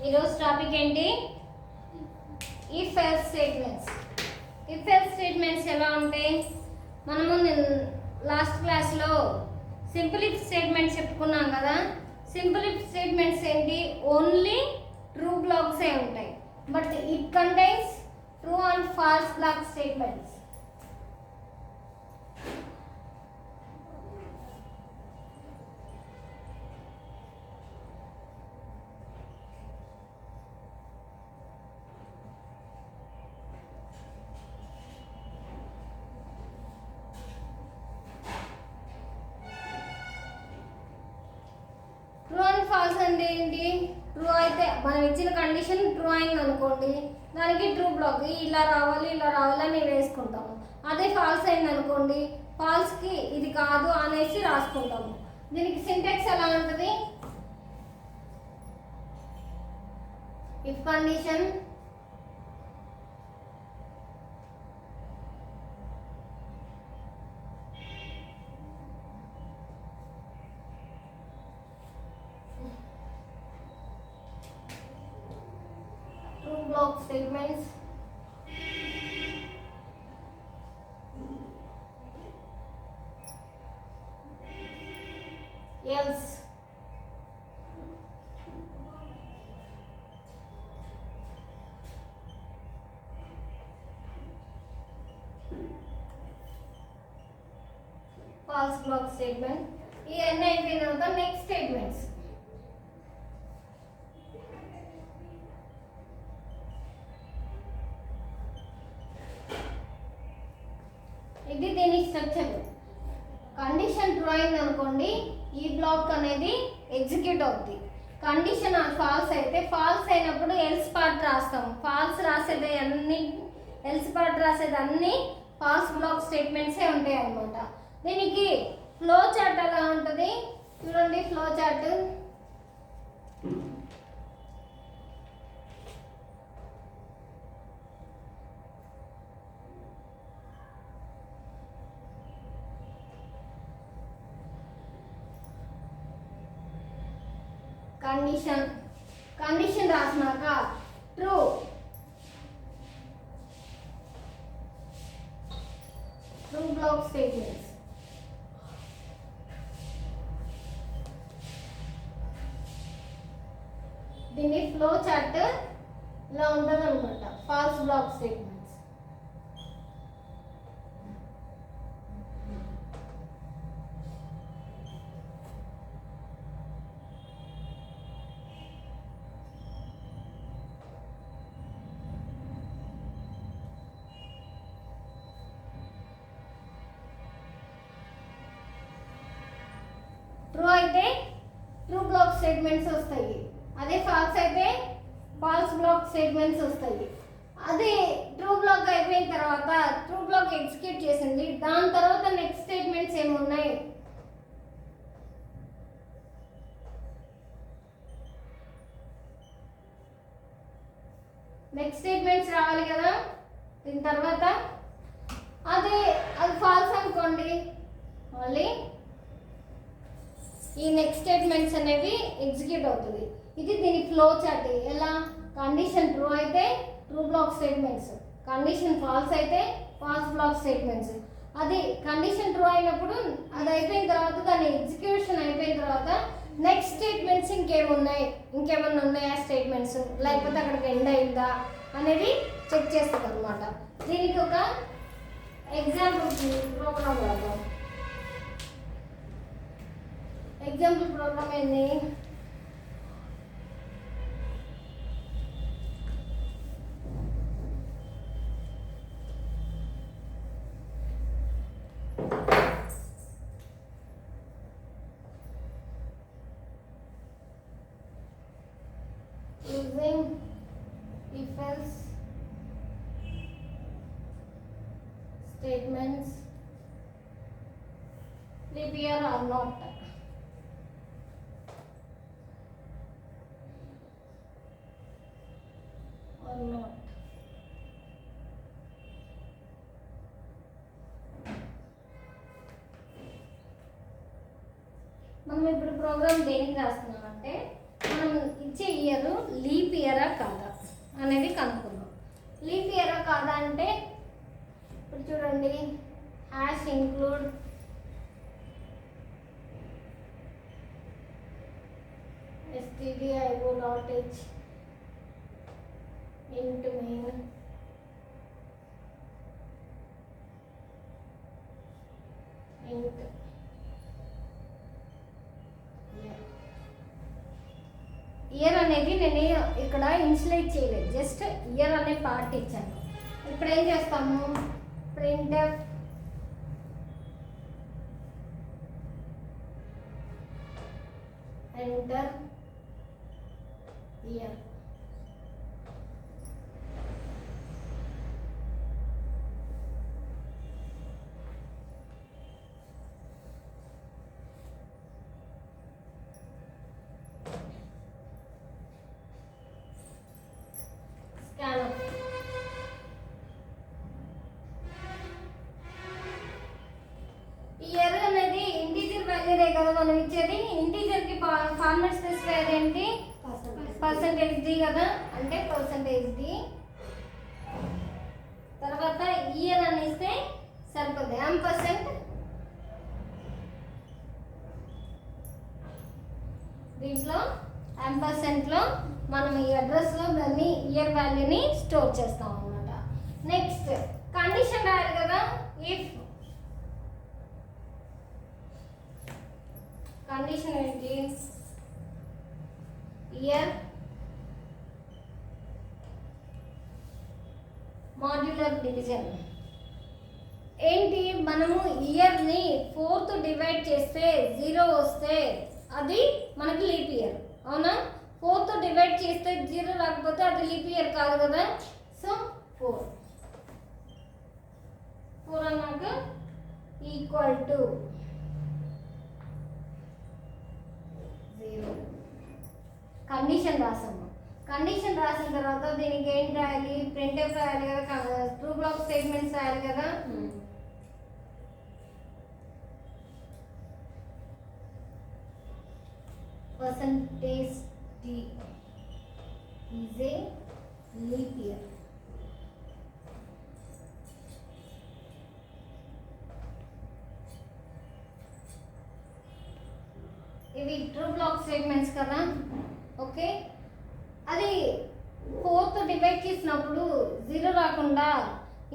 ఈరోజు టాపిక్ ఏంటి? If else statements. If else statements ఎలా ఉంటాయి? మనము లాస్ట్ క్లాస్లో సింపుల్ ఇఫ్ స్టేట్మెంట్స్ చెప్పుకున్నాం కదా. సింపుల్ ఇఫ్ స్టేట్మెంట్స్ ఏంటి? ఓన్లీ ట్రూ బ్లాక్సే ఉంటాయి, but it contains true and false block statements. True and false అంటే ఏంటి? ట్రూ అయితే మనం ఇచ్చిన కండిషన్ ట్రూ అయింది అనుకోండి, దానికి ట్రూ బ్లాక్ ఇలా రావాలి అని వేసుకుంటాము. అదే ఫాల్స్ అయింది అనుకోండి, ఫాల్స్కి ఇది కాదు అనేసి రాసుకుంటాము. దీనికి సింటాక్స్ ఎలా ఉంటుంది? If condition true block statements, else false block statement. ఇవన్నీ అయిపోయిన తర్వాత నెక్స్ట్ స్టేట్మెంట్స్. ఇది దీని స్ట్రక్చర్. కండిషన్ ట్రూ అయింది అనుకోండి, ఈ బ్లాక్ అనేది ఎగ్జిక్యూట్ అవుతుంది. కండిషన్ ఫాల్స్ అయితే, ఫాల్స్ అయినప్పుడు ఎల్స్ పార్ట్ రాస్తాం. ఫాల్స్ రాసేది అన్ని, ఎల్స్ పార్ట్ రాసేది అన్ని ఫాల్స్ బ్లాక్ స్టేట్మెంట్సే ఉంటాయి అన్నమాట. దీనికి ఫ్లో చార్ట్ ఎలా ఉంటుంది చూడండి. ఫ్లో చార్ట్ కండిషన్ రాసినాక ట్రూ బ్లాక్ స్టేట్మెంట్స్. దీన్ని ఫ్లో చార్ట్ ఇలా ఉంటుంది అనమాట. False block statements. ట్రూ అయితే ట్రూ బ్లాక్ స్టేట్మెంట్స్ వస్తాయి, అదే ఫాల్స్ అయితే ఫాల్స్ బ్లాక్ స్టేట్మెంట్స్ వస్తాయి. అదే ట్రూ బ్లాక్ అయిపోయిన తర్వాత ట్రూ బ్లాక్ ఎగ్జిక్యూట్ చేసింది, దాని తర్వాత నెక్స్ట్ స్టేట్మెంట్స్ ఏమున్నాయి? నెక్స్ట్ స్టేట్మెంట్స్ రావాలి కదా. దీని తర్వాత అది ఫాల్స్ అనుకోండి, మళ్ళీ ఈ నెక్స్ట్ స్టేట్మెంట్స్ అనేవి ఎగ్జిక్యూట్ అవుతుంది. ఇది దీని ఫ్లో చార్ట్. ఎలా? కండిషన్ ట్రూ అయితే true block statements, condition false అయితే ఫాల్స్ బ్లాక్ స్టేట్మెంట్స్. అది కండిషన్ ట్రూ అయినప్పుడు అది అయిపోయిన తర్వాత, దాని ఎగ్జిక్యూషన్ అయిపోయిన తర్వాత నెక్స్ట్ స్టేట్మెంట్స్ ఇంకేమన్నా ఉన్నాయా స్టేట్మెంట్స్, లేకపోతే అక్కడికి ఎండ్ అయిందా అనేది చెక్ చేస్తుంది అనమాట. దీనికి ఒక ఎగ్జాంపుల్ ప్రోగ్రామ్ రాద్దాం. ఎగ్జాంపుల్ ప్రోగ్రామ్ ఏంది? using if else statements leap year or not. మనం ఇప్పుడు ప్రోగ్రామ్ దేనికి రాస్తున్నామంటే మనం ఇచ్చే ఇయర్ లీప్ ఇయరా కాదా అనేది కనుక్కుందాం. లీప్ ఇయరా కాదా అంటే ఇప్పుడు చూడండి, hash include stdio.h int main int year అనేది నేను ఇక్కడ ఇన్సులేట్ చేయలేదు, జస్ట్ ఇయర్ అనే పార్ట్ ఇచ్చాను. ఇప్పుడు ఏం చేస్తాము, printf enter year. Scanf. Year అనేది ఇంటీజర్ వాల్యూనే కదా మనం ఇచ్చేది. ఇంటీజర్ కి ఫార్మాట్ స్పెసిఫైయర్ ఏంటి, %d కదా, అంటే %d. తర్వాత ఇయర్ అని ఇస్తే సరిపోతుంది. %, దీంట్లో %లో మనం ఈ అడ్రస్లో దాన్ని ఇయర్ వాల్యూని స్టోర్ చేస్తాం అన్నమాట. నెక్స్ట్ కండిషన్ రాయాలి కదా, ఇఫ్ కండిషన్ ఏంటి, ఇయర్ మాడ్యులర్ డివిజన్ ఏంటి, మనము ఇయర్ని 4తో డివైడ్ చేస్తే 0 వస్తే అది మనకి లీప్ ఇయర్, అవునా. 4తో డివైడ్ చేస్తే 0 రాకపోతే అది లీప్ ఇయర్ కాదు కదా. సో 4 అన్నాక ఈక్వల్ టు 0 కండిషన్ రాసాము. కండిషన్ రాసిన తర్వాత దీనికి ఏం రాయాలి, ప్రింట్ఎఫ్ రాయాలి కదా, ట్రూ బ్లాక్ స్టేట్మెంట్స్ రాయాలి కదా. %d is a leap year. ఇవి ట్రూ బ్లాక్ స్టేట్మెంట్స్ కదా. ఓకే, అది 4తో డివైడ్ చేసినప్పుడు 0 రాకుండా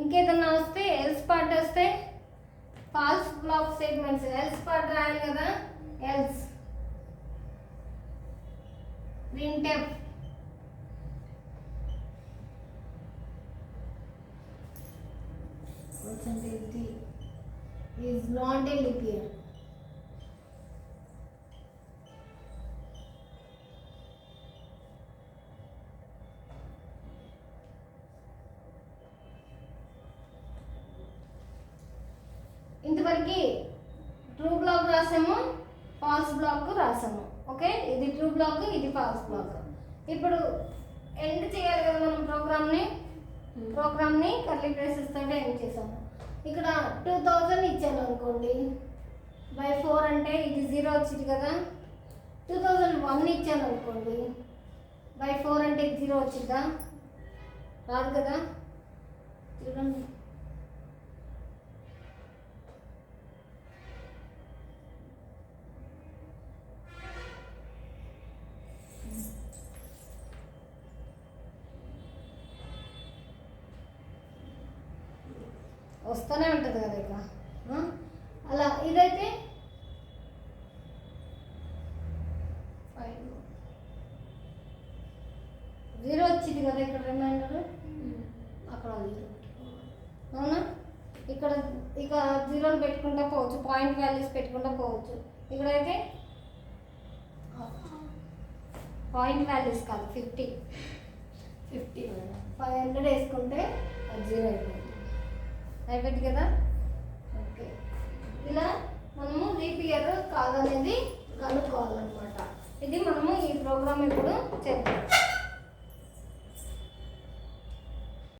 ఇంకేదన్నా వస్తే ఎల్స్ పార్ట్ వస్తే false block statements else part రాయాలి కదా. Else printf %d is not a leap year. ఇంతవరకు ట్రూ బ్లాక్ రాసాము, ఫాల్స్ బ్లాక్ రాసాము. ఓకే, ఇది ట్రూ బ్లాక్, ఇది ఫాల్స్ బ్లాక్. ఇప్పుడు ఎండ్ చేయాలి కదా మనం ప్రోగ్రామ్ని కర్లీ బ్రేసెస్ తోటి ఎండ్ చేసాము. ఇక్కడ 2000 ఇచ్చాను అనుకోండి, బై 4 అంటే ఇది 0 వచ్చింది కదా. 2001 ఇచ్చాను అనుకోండి, బై 4 అంటే 0 వచ్చిందా, రాదు కదా. చూడండి, వస్తూనే ఉంటుంది కదా ఇక. అలా ఇదైతే 0 వచ్చింది కదా, ఇక్కడ రిమైండర్ అక్కడ 0, అవునా. ఇక్కడ ఇక 0 పెట్టుకుంటా పోవచ్చు, పాయింట్ వాల్యూస్ పెట్టుకుంటా పోవచ్చు. ఇక్కడైతే పాయింట్ వాల్యూస్ కాదు, 50 500 వేసుకుంటే అది 0 అయిపోయింది కదా. ఓకే, ఇలా మనము లీప్ ఇయర్ కాదనేది కనుక్కోవాలన్నమాట. ఇది మనము ఈ ప్రోగ్రామ్ ఇప్పుడు చేద్దాం.